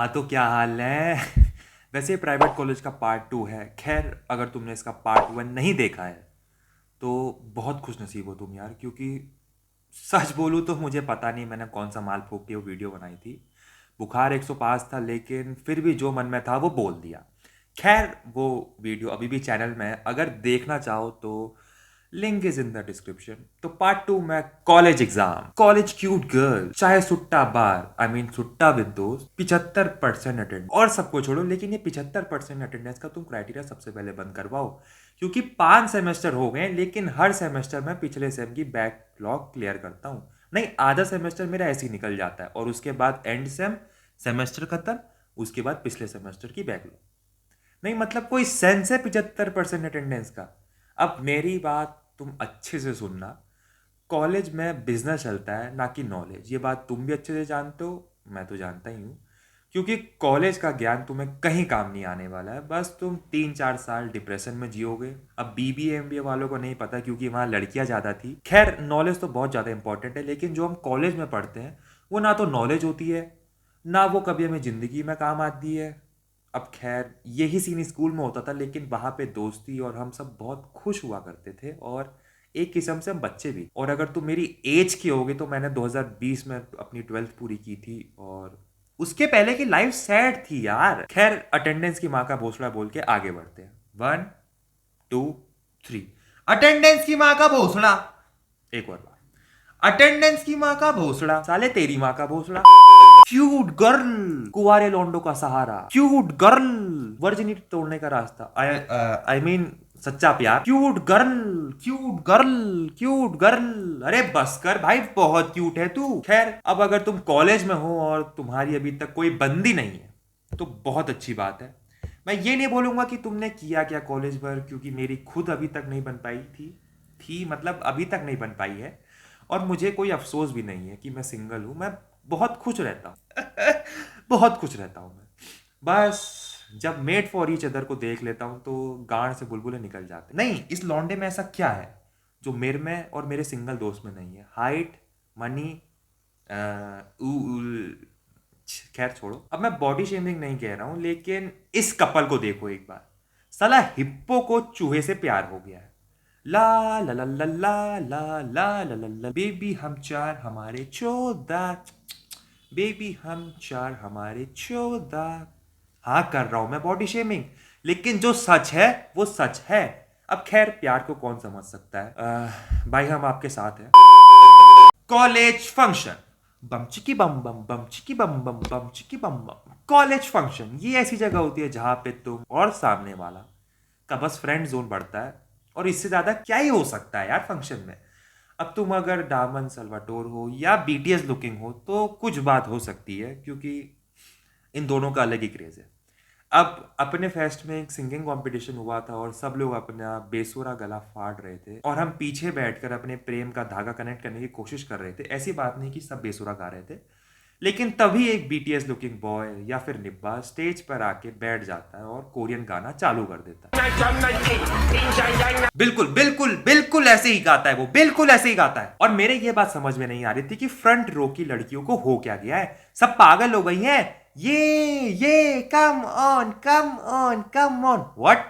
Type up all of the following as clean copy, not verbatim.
हाँ तो क्या हाल है। वैसे प्राइवेट कॉलेज का पार्ट टू है। खैर अगर तुमने इसका पार्ट वन नहीं देखा है तो बहुत खुश नसीब हो तुम यार, क्योंकि सच बोलूँ तो मुझे पता नहीं मैंने कौन सा माल फूक के वो वीडियो बनाई थी। बुखार 105 था लेकिन फिर भी जो मन में था वो बोल दिया। खैर वो वीडियो अभी भी चैनल में है, अगर देखना चाहो तो link is in the description. तो पार्ट टू में college exam, college cute girl, चाहे सुट्टा बार आई मीन सुट्टा विद दोस्त, 75% अटेंड और सबको छोड़ो, लेकिन ये 75% अटेंडेंस का तुम क्राइटेरिया सबसे पहले बंद करवाओ। क्योंकि 5 सेमेस्टर हो गए लेकिन हर सेमेस्टर में पिछले सेम की बैकलॉग क्लियर करता हूँ। नहीं, आधा सेमेस्टर मेरा ऐसे ही निकल जाता है और उसके बाद एंड सेम, सेमेस्टर खत्म, उसके बाद पिछले सेमेस्टर की बैकलॉग। नहीं मतलब कोई सेंस है 75% अटेंडेंस का। अब मेरी बात तुम अच्छे से सुनना। कॉलेज में बिजनेस चलता है ना कि नॉलेज, ये बात तुम भी अच्छे से जानते हो, मैं तो जानता ही हूँ। क्योंकि कॉलेज का ज्ञान तुम्हें कहीं काम नहीं आने वाला है, बस तुम 3-4 साल डिप्रेशन में जियोगे। अब बीबीए एमबीए वालों को नहीं पता क्योंकि वहाँ लड़कियाँ ज़्यादा थी। खैर नॉलेज तो बहुत ज़्यादा इंपॉर्टेंट है, लेकिन जो हम कॉलेज में पढ़ते हैं वो ना तो नॉलेज होती है, ना वो कभी हमें ज़िंदगी में काम आती है। अब खैर यही सीन स्कूल में होता था, लेकिन वहाँ पे दोस्ती और हम सब बहुत खुश हुआ करते थे और एक किस्म से हम बच्चे भी। और अगर तुम मेरी एज की होगी तो मैंने 2020 में अपनी 12th पूरी की थी और उसके पहले की लाइफ सैड थी यार। खैर अटेंडेंस की माँ का भोसड़ा बोल के आगे बढ़ते हैं। 1 2 3। अटेंडेंस की माँ का भोसड़ा। एक और बार, अटेंडेंस की माँ का भोसड़ा, साले तेरी माँ का भोसड़ा। क्यूट गर्ल, कुंवारे लौंडो का सहारा, क्यूट गर्ल, वर्जिनिटी तोड़ने का रास्ता, आई मीन सच्चा प्यार, cute girl, cute girl, cute girl. अरे बस कर भाई, बहुत क्यूट है तू। खैर अब अगर तुम कॉलेज में हो और तुम्हारी अभी तक कोई बंदी नहीं है तो बहुत अच्छी बात है। मैं ये नहीं बोलूंगा कि तुमने किया क्या कॉलेज पर, क्योंकि मेरी खुद अभी तक नहीं बन पाई थी मतलब अभी तक नहीं बन पाई है। और मुझे कोई अफसोस भी नहीं है कि मैं सिंगल हूं। मैं बहुत खुश रहता हूँ। बहुत खुश रहता हूँ मैं। बस जब मेड फॉर ईच अदर को देख लेता हूँ तो गांड से बुलबुलें निकल जाते। नहीं, इस लौंडे में ऐसा क्या है जो मेरे में और मेरे सिंगल दोस्त में नहीं है? हाइट, मनी, खैर छोड़ो। अब मैं बॉडी शेमिंग नहीं कह रहा हूं, लेकिन इस कपल को देखो एक बार। साला हिप्पो को चूहे से प्यार हो गया है। ला ला ला ला ला ला ला ला ला ला, बेबी हम चार हमारे 14, बेबी हम चार हमारे 14। हाँ कर रहा हूं मैं बॉडी शेमिंग, लेकिन जो सच है वो सच है। अब खैर प्यार को कौन समझ सकता है। भाई हम आपके साथ हैं। कॉलेज फंक्शन, बम चिकी बम बम, बम चिकी बम बम, बम चिकी बम बम। कॉलेज फंक्शन ये ऐसी जगह होती है जहां पे तुम और सामने वाला का बस फ्रेंड जोन बढ़ता है, और इससे ज्यादा क्या ही हो सकता है यार फंक्शन में। अब तुम अगर डामन सल्वाटोर हो या बीटीएस लुकिंग हो तो कुछ बात हो सकती है, क्योंकि इन दोनों का अलग ही क्रेज है। अब अपने फेस्ट में एक सिंगिंग कंपटीशन हुआ था और सब लोग अपना बेसुरा गला फाड़ रहे थे और हम पीछे बैठकर अपने प्रेम का धागा कनेक्ट करने की कोशिश कर रहे थे। ऐसी बात नहीं कि सब बेसुरा गा रहे थे, लेकिन तभी एक बीटीएस लुकिंग बॉय या फिर निब्बा स्टेज पर आके बैठ जाता है और कोरियन गाना चालू कर देता है। बिल्कुल बिल्कुल बिल्कुल ऐसे ही गाता है वो, बिल्कुल ऐसे ही गाता है। और मेरे ये बात समझ में नहीं आ रही थी कि फ्रंट रो की लड़कियों को हो क्या गया है, सब पागल हो गई हैं। ये come on come on come on, what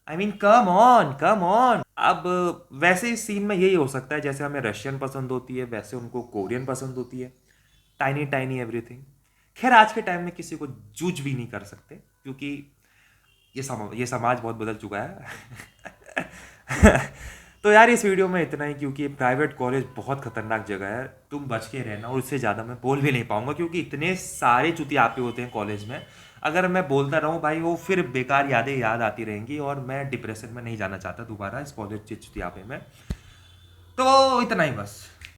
I mean come on come on. अब वैसे इस सीन में यही हो सकता है जैसे हमें रशियन पसंद होती है वैसे उनको कोरियन पसंद होती है। Tiny tiny everything. खैर आज के टाइम में किसी को जूझ भी नहीं कर सकते, क्योंकि ये समाज बहुत बदल चुका है। तो यार इस वीडियो में इतना ही, क्योंकि प्राइवेट कॉलेज बहुत खतरनाक जगह है, तुम बच के रहना। और उससे ज़्यादा मैं बोल भी नहीं पाऊंगा क्योंकि इतने सारे चुतियापे होते हैं कॉलेज में। अगर मैं बोलता रहूं भाई वो फिर बेकार यादें याद आती रहेंगी और मैं डिप्रेशन में नहीं जाना चाहता दोबारा इस कॉलेज के चुतियापे में। तो इतना ही बस।